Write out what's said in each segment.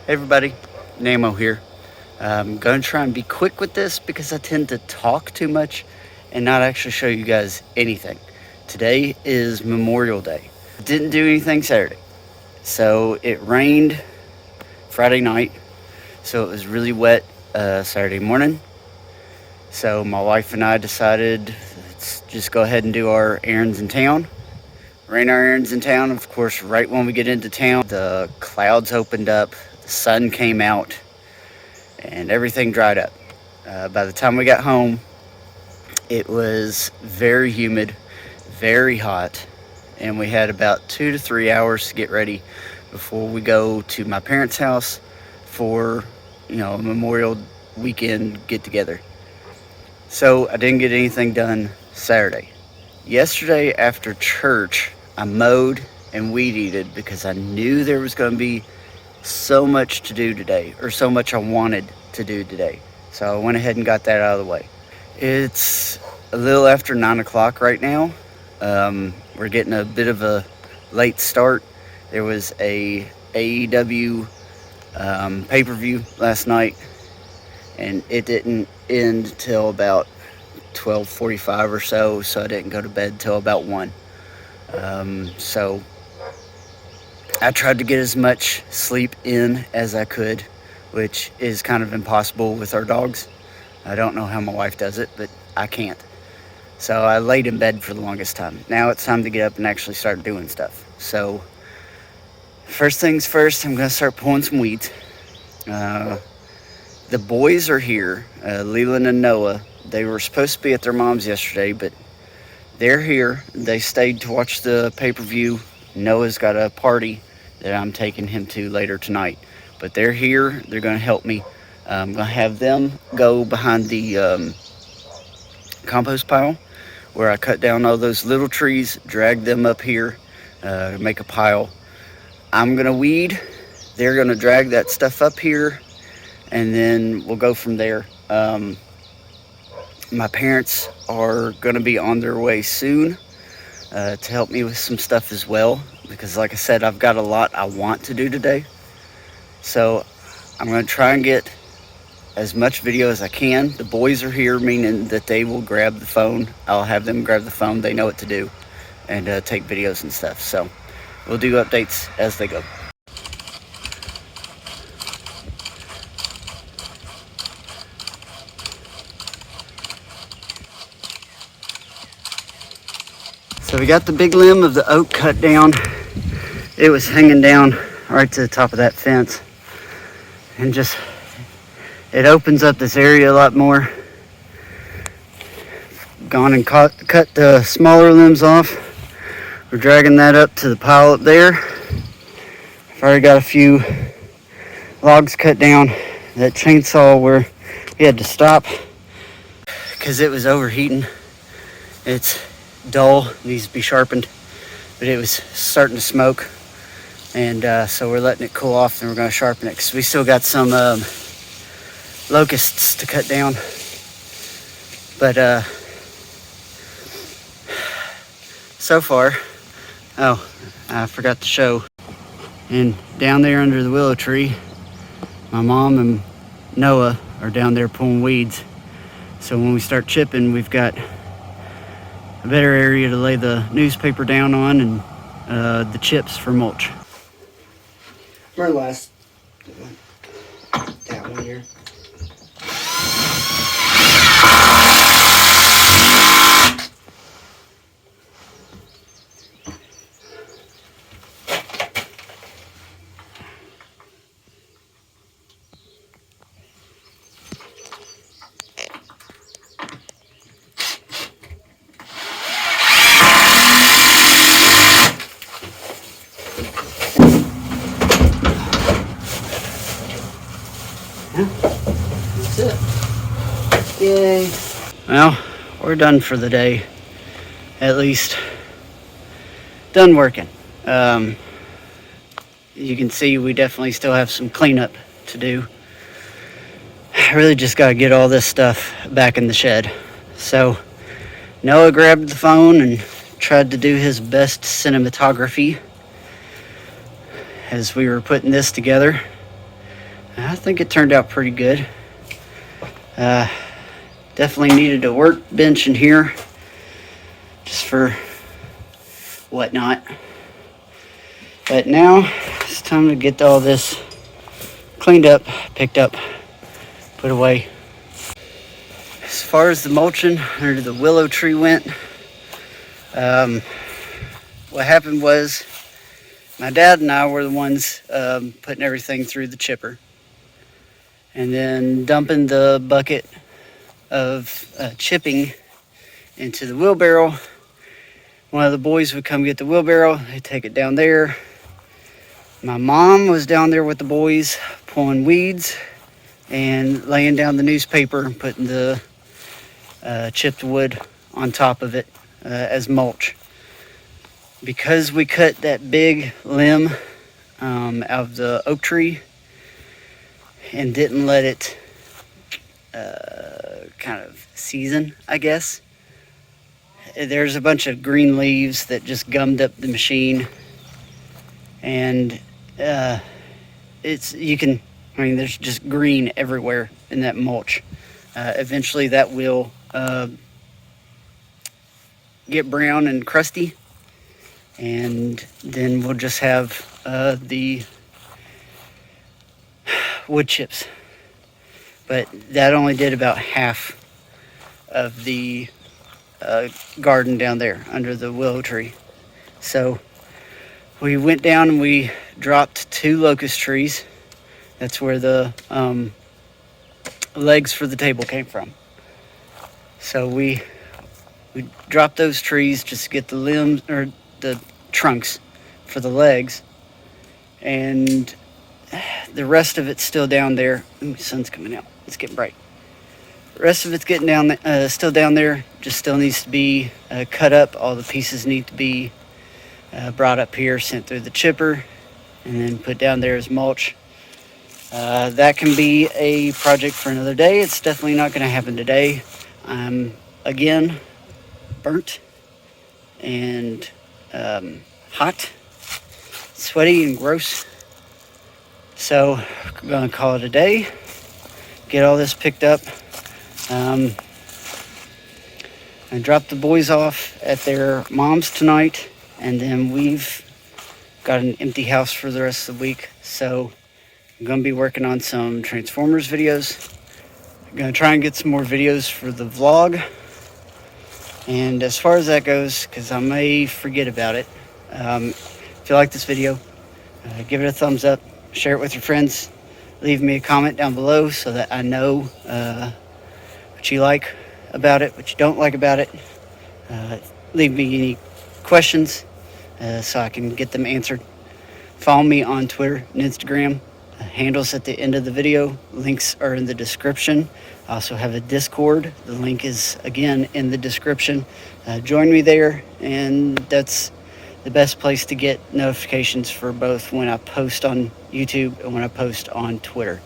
Hey everybody, NaMo here. I'm going to try and be quick with this because I tend to talk too much and not actually show you guys anything. Today is Memorial Day. Didn't do anything Saturday. So it rained Friday night, so it was really wet Saturday morning. So my wife and I decided let's just go ahead and do our errands in town. Ran our errands in town. Of course, right when we get into town, the clouds opened up, the sun came out, and everything dried up. By the time we got home, it was very humid, very hot, and we had about 2 to 3 hours to get ready before we go to my parents' house for, a Memorial weekend get together. So I didn't get anything done Saturday. Yesterday after church, I mowed and weed eated because I knew there was going to be so much to do today, or so much I wanted to do today. So I went ahead and got that out of the way. It's a little after 9 o'clock right now. We're getting a bit of a late start. There was a AEW pay-per-view last night, and it didn't end till about 12:45 or so I didn't go to bed till about 1. So I tried to get as much sleep in as I could, which is kind of impossible with our dogs. I don't know how my wife does it, but I can't. So I laid in bed for the longest time. Now it's time to get up and actually start doing stuff. So first things first, I'm going to start pulling some weeds. The boys are here, Leland and Noah. They were supposed to be at their mom's yesterday, but they're here. They stayed to watch the pay-per-view. Noah's got a party that I'm taking him to later tonight. But they're here. They're going to help me. I'm going to have them go behind the compost pile where I cut down all those little trees, drag them up here, make a pile. I'm going to weed. They're going to drag that stuff up here, and then we'll go from there. My parents are going to be on their way soon to help me with some stuff as well, because like I said, I've got a lot I want to do today. So I'm going to try and get as much video as I can. The boys are here, meaning that they will grab the phone. I'll have them grab the phone. They know what to do, and take videos and stuff. So we'll do updates as they go. So we got the big limb of the oak cut down. It was hanging down right to the top of that fence, and just it opens up this area a lot more. Gone and cut the smaller limbs off. We're dragging that up to the pile up there. I've already got a few logs cut down. That chainsaw where we had to stop because it was overheating. It's dull, needs to be sharpened, but it was starting to smoke, and so we're letting it cool off, and we're going to sharpen it because we still got some locusts to cut down. But so far, oh, I forgot to show, and down there under the willow tree, my mom and Noah are down there pulling weeds. So when we start chipping, we've got a better area to lay the newspaper down on, and the chips for mulch. Remember last that one here? That's it. Yay. Well, we're done for the day. At least done working. You can see we definitely still have some cleanup to do. I really just got to get all this stuff back in the shed. So Noah grabbed the phone and tried to do his best cinematography as we were putting this together. I think it turned out pretty good. Definitely needed a workbench in here just for whatnot. But now it's time to get all this cleaned up, picked up, put away. As far as the mulching under the willow tree went, what happened was my dad and I were the ones putting everything through the chipper and then dumping the bucket of chipping into the wheelbarrow. One of the boys would come get the wheelbarrow, they'd take it down there. My mom was down there with the boys pulling weeds and laying down the newspaper and putting the chipped wood on top of it as mulch. Because we cut that big limb out of the oak tree and didn't let it kind of season, I guess. There's a bunch of green leaves that just gummed up the machine, and there's just green everywhere in that mulch. Eventually that will get brown and crusty, and then we'll just have the wood chips. But that only did about half of the garden down there under the willow tree. So we went down and we dropped 2 locust trees. That's where the legs for the table came from. So we dropped those trees just to get the limbs or the trunks for the legs, and the rest of it's still down there. Ooh, the sun's coming out. It's getting bright. The rest of it's getting down, still down there. Just still needs to be cut up. All the pieces need to be brought up here, sent through the chipper, and then put down there as mulch. That can be a project for another day. It's definitely not going to happen today. I'm again burnt and hot, sweaty, and gross. So I'm going to call it a day. Get all this picked up. I dropped the boys off at their mom's tonight, and then we've got an empty house for the rest of the week. So I'm going to be working on some Transformers videos. I'm going to try and get some more videos for the vlog. And as far as that goes, because I may forget about it, if you like this video, give it a thumbs up, share it with your friends, leave me a comment down below so that I know what you like about it, what you don't like about it. Leave me any questions so I can get them answered. Follow me on Twitter and Instagram. Handles at the end of the video. Links are in the description. I also have a Discord. The link is again in the description. Join me there, and that's the best place to get notifications for both when I post on YouTube and when I post on Twitter.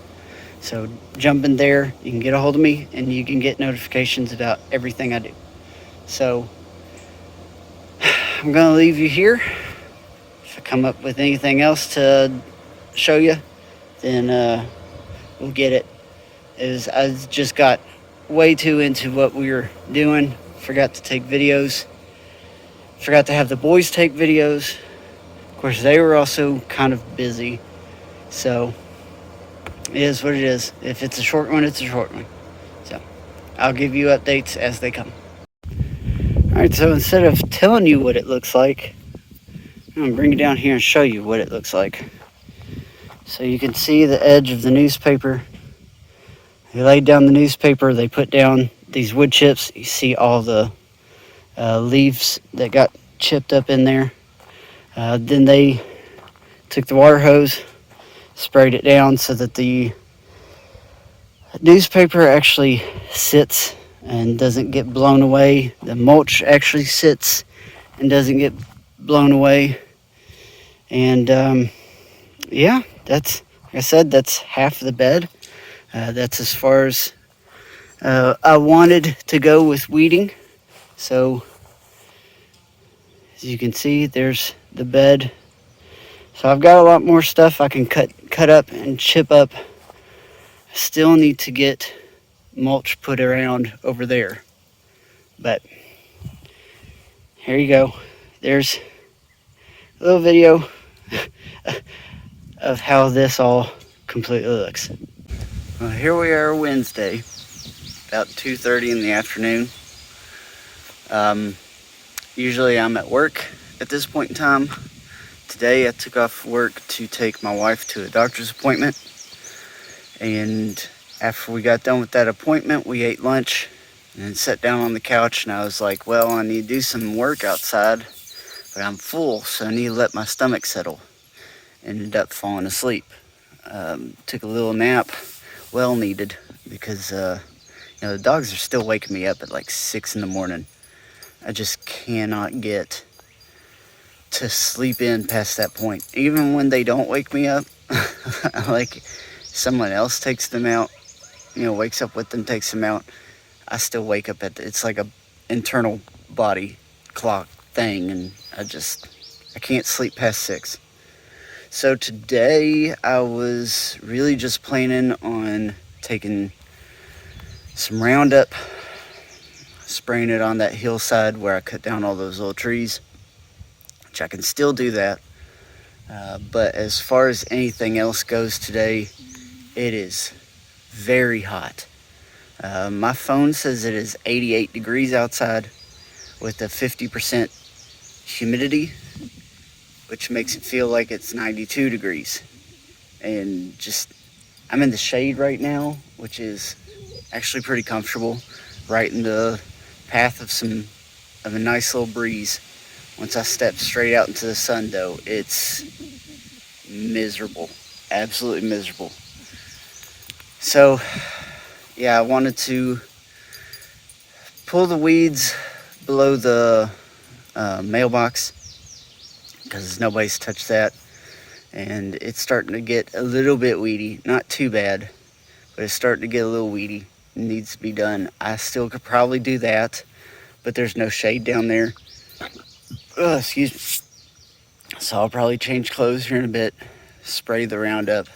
So jump in there, you can get a hold of me, and you can get notifications about everything I do. So I'm going to leave you here. If I come up with anything else to show you, then we'll get it. I just got way too into what we were doing. Forgot to take videos. Forgot to have the boys take videos. Of course, they were also kind of busy. So it is what it is. If it's a short one, it's a short one. So I'll give you updates as they come. Alright, so instead of telling you what it looks like, I'm going to bring it down here and show you what it looks like. So you can see the edge of the newspaper. They laid down the newspaper, they put down these wood chips. You see all the leaves that got chipped up in there. Then they took the water hose, sprayed it down so that the newspaper actually sits and doesn't get blown away. The mulch actually sits and doesn't get blown away. And yeah, that's, like I said, that's half the bed. That's as far as I wanted to go with weeding. So as you can see, there's the bed. So I've got a lot more stuff I can cut up and chip up Still need to get mulch put around over there. But here you go. There's a little video of how this all completely looks. Well, here we are Wednesday, about 2:30 in the afternoon. Usually I'm at work at this point in time. Today I took off work to take my wife to a doctor's appointment. And after we got done with that appointment, we ate lunch and then sat down on the couch, and I was like, well, I need to do some work outside, but I'm full, so I need to let my stomach settle. Ended up falling asleep. Took a little nap, well needed, because the dogs are still waking me up at like 6 in the morning. I just cannot get to sleep in past that point. Even when they don't wake me up, like someone else takes them out, wakes up with them, takes them out, I still wake up it's like a internal body clock thing, and I can't sleep past 6. So today I was really just planning on taking some Roundup, spraying it on that hillside where I cut down all those little trees, which I can still do that. But as far as anything else goes today, it is very hot. My phone says it is 88 degrees outside with a 50% humidity, which makes it feel like it's 92 degrees. And I'm in the shade right now, which is actually pretty comfortable, right in the path of a nice little breeze. Once I step straight out into the sun, though, it's miserable, absolutely miserable. So yeah, I wanted to pull the weeds below the mailbox, because nobody's touched that, and it's starting to get a little bit weedy. Not too bad, but it's starting to get a little weedy. It needs to be done. I still could probably do that, but there's no shade down there. Excuse me. So I'll probably change clothes here in a bit, spray the Roundup,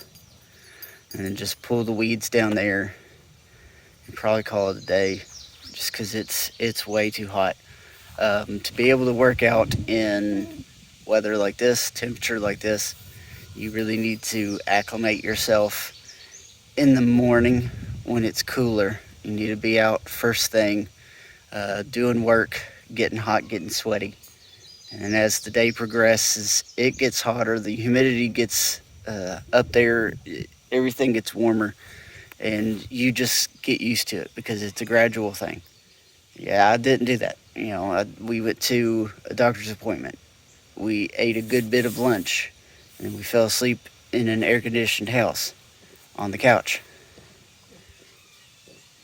and then just pull the weeds down there and probably call it a day, just because it's way too hot. To be able to work out in weather like this, temperature like this, you really need to acclimate yourself in the morning when it's cooler. You need to be out first thing, doing work, getting hot, getting sweaty. And as the day progresses, it gets hotter, the humidity gets up there, everything gets warmer, and you just get used to it because it's a gradual thing. Yeah, I didn't do that. We went to a doctor's appointment. We ate a good bit of lunch, and we fell asleep in an air-conditioned house on the couch,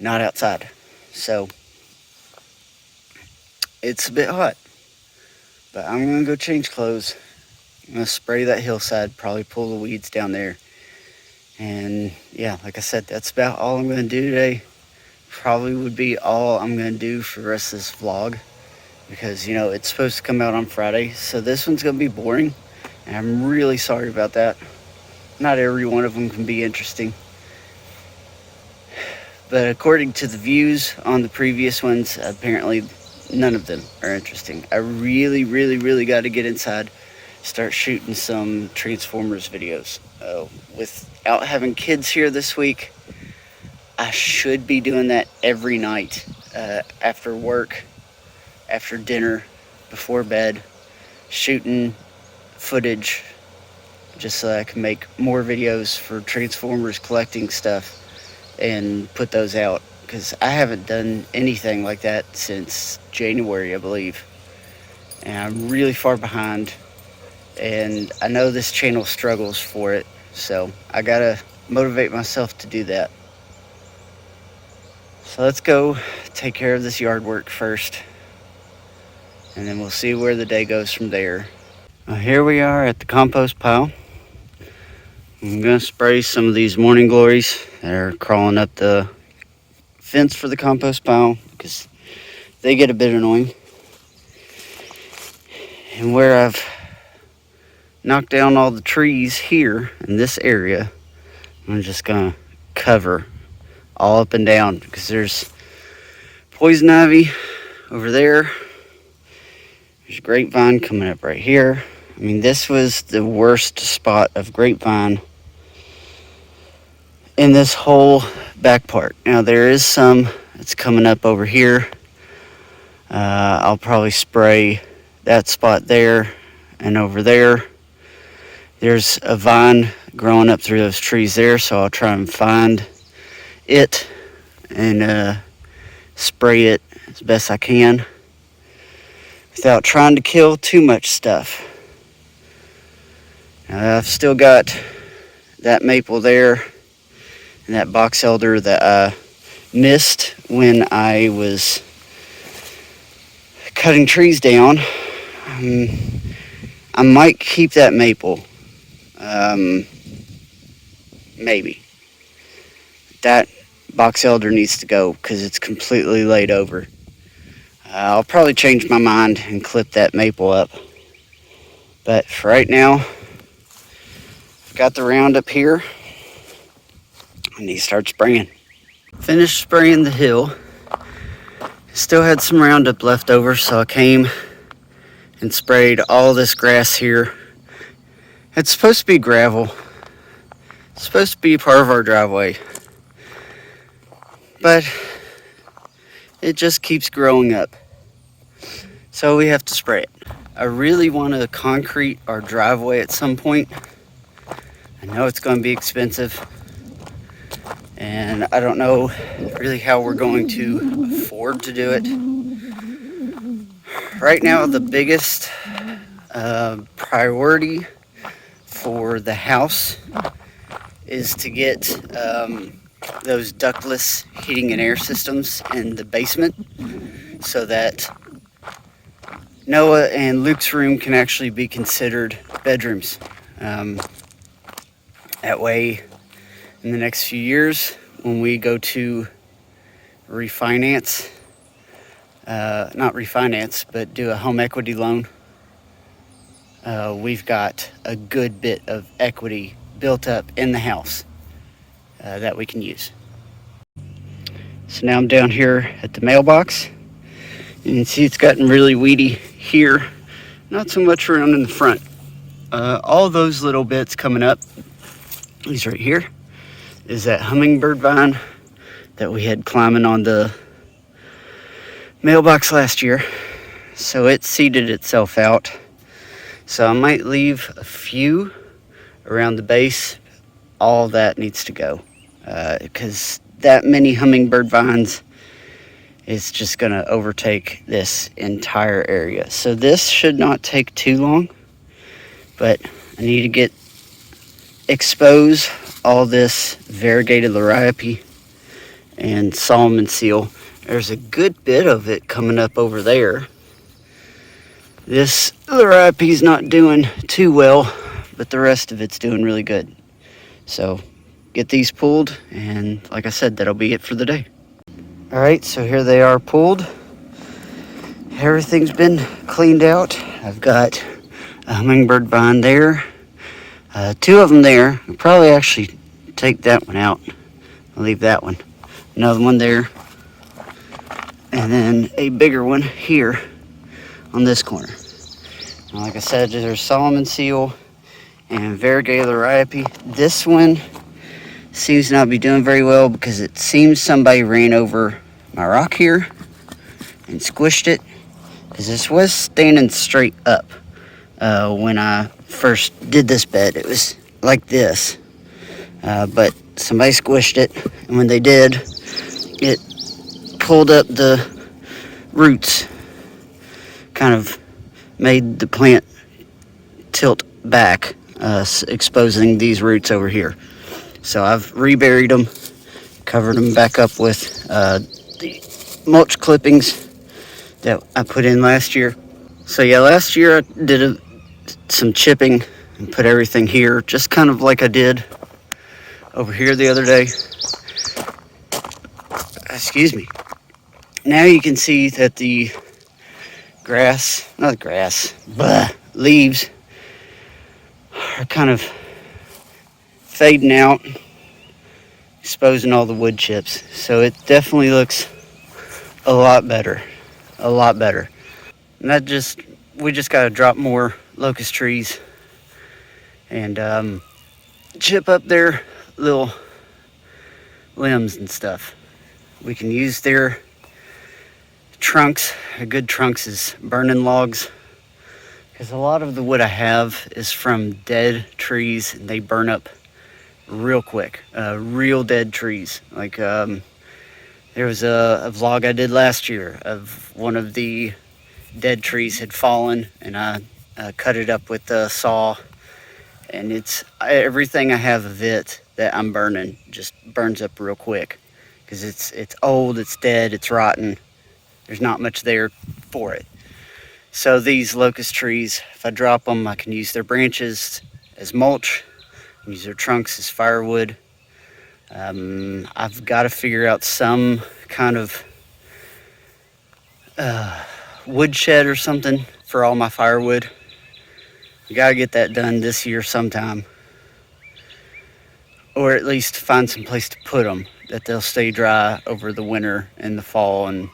not outside. So it's a bit hot, but I'm gonna go change clothes. I'm gonna spray that hillside, probably pull the weeds down there, and yeah, like I said, that's about all I'm gonna do today. Probably would be all I'm gonna do for the rest of this vlog, because it's supposed to come out on Friday, so this one's gonna be boring, and I'm really sorry about that. Not every one of them can be interesting, but according to the views on the previous ones, apparently none of them are interesting. I really, really, really got to get inside, start shooting some Transformers videos. Without having kids here this week, I should be doing that every night, after work, after dinner, before bed, shooting footage, just so I can make more videos for Transformers collecting stuff and put those out, because I haven't done anything like that since January, I believe, and I'm really far behind, and I know this channel struggles for it, so I gotta motivate myself to do that. So let's go take care of this yard work first, and then we'll see where the day goes from there. Well, here we are at the compost pile. I'm gonna spray some of these morning glories that are crawling up the fence for the compost pile, because they get a bit annoying. And where I've knocked down all the trees here in this area, I'm just gonna cover all up and down, because there's poison ivy over there. There's grapevine coming up right here. I mean, this was the worst spot of grapevine in this whole back part. Now there is some that's coming up over here. I'll probably spray that spot there and over there. There's a vine growing up through those trees there, so I'll try and find it and spray it as best I can without trying to kill too much stuff. I've still got that maple there and that box elder that I missed when I was cutting trees down. I might keep that maple. Maybe. That box elder needs to go because it's completely laid over. I'll probably change my mind and clip that maple up. But for right now, I've got the Roundup here. I need to start spraying. Finished spraying the hill. Still had some Roundup left over, so I came and sprayed all this grass here. It's supposed to be gravel. It's supposed to be part of our driveway. But it just keeps growing up. So we have to spray it. I really want to concrete our driveway at some point. I know it's going to be expensive. And I don't know really how we're going to afford to do it. Right now, the biggest priority for the house is to get those ductless heating and air systems in the basement so that Noah and Luke's room can actually be considered bedrooms. That way, in the next few years, when we go to refinance, not refinance, but do a home equity loan, we've got a good bit of equity built up in the house that we can use. So now I'm down here at the mailbox. You can see it's gotten really weedy here, not so much around in the front. All those little bits coming up, these right here, is that hummingbird vine that we had climbing on the mailbox last year. So it seeded itself out. So I might leave a few around the base. All that needs to go because that many hummingbird vines is just going to overtake this entire area. So this should not take too long, but I need to expose all this variegated liriope and Solomon seal. There's a good bit of it coming up over there. This liriope is not doing too well, but the rest of it's doing really good. So get these pulled, and like I said, that'll be it for the day. All right, so here they are pulled. Everything's been cleaned out. I've got a hummingbird vine there, two of them there. I'll probably actually take that one out. I'll leave that one. Another one there, and then a bigger one here on this corner. Now, like I said, there's Solomon seal and variegated liriope. This one seems not be doing very well because it seems somebody ran over my rock here and squished it, because this was standing straight up when I first did this bed. It was like this, but somebody squished it, and when they did, it pulled up the roots, kind of made the plant tilt back, exposing these roots over here. So I've reburied them, covered them back up with the mulch clippings that I put in last year. So yeah, last year I did some chipping and put everything here, just kind of like I did over here the other day. Excuse me. Now you can see that the leaves are kind of fading out. exposing all the wood chips. So it definitely looks a lot better, a lot better. And we just got to drop more locust trees and chip up their little limbs and stuff. We can use their trunks. A good trunks is burning logs, because a lot of the wood I have is from dead trees and they burn up real quick. Real dead trees. Like there was a vlog I did last year of one of the dead trees had fallen, and I cut it up with a saw, and it's everything I have of it that I'm burning just burns up real quick, because it's old, it's dead, it's rotten. There's not much there for it. So these locust trees, if I drop them, I can use their branches as mulch, use their trunks as firewood. I've got to figure out some kind of wood shed or something for all my firewood. You gotta get that done this year sometime, or at least find some place to put them that they'll stay dry over the winter and the fall and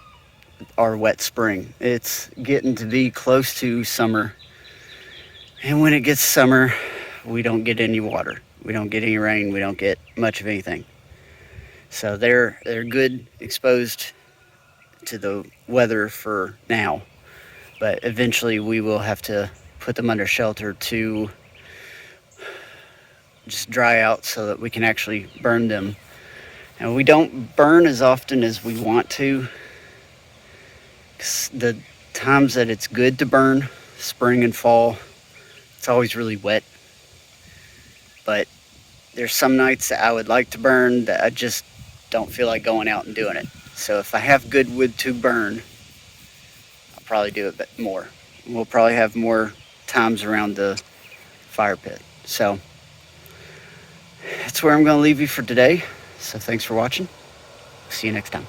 our wet spring. It's getting to be close to summer, and when it gets summer, we don't get any water, we don't get any rain, we don't get much of anything. So they're good exposed to the weather for now, but eventually we will have to put them under shelter to just dry out so that we can actually burn them. And we don't burn as often as we want to, 'cause the times that it's good to burn, spring and fall, it's always really wet. But there's some nights that I would like to burn that I just don't feel like going out and doing it. So if I have good wood to burn, I'll probably do it more. We'll probably have more times around the fire pit. So that's where I'm going to leave you for today. So thanks for watching. See you next time.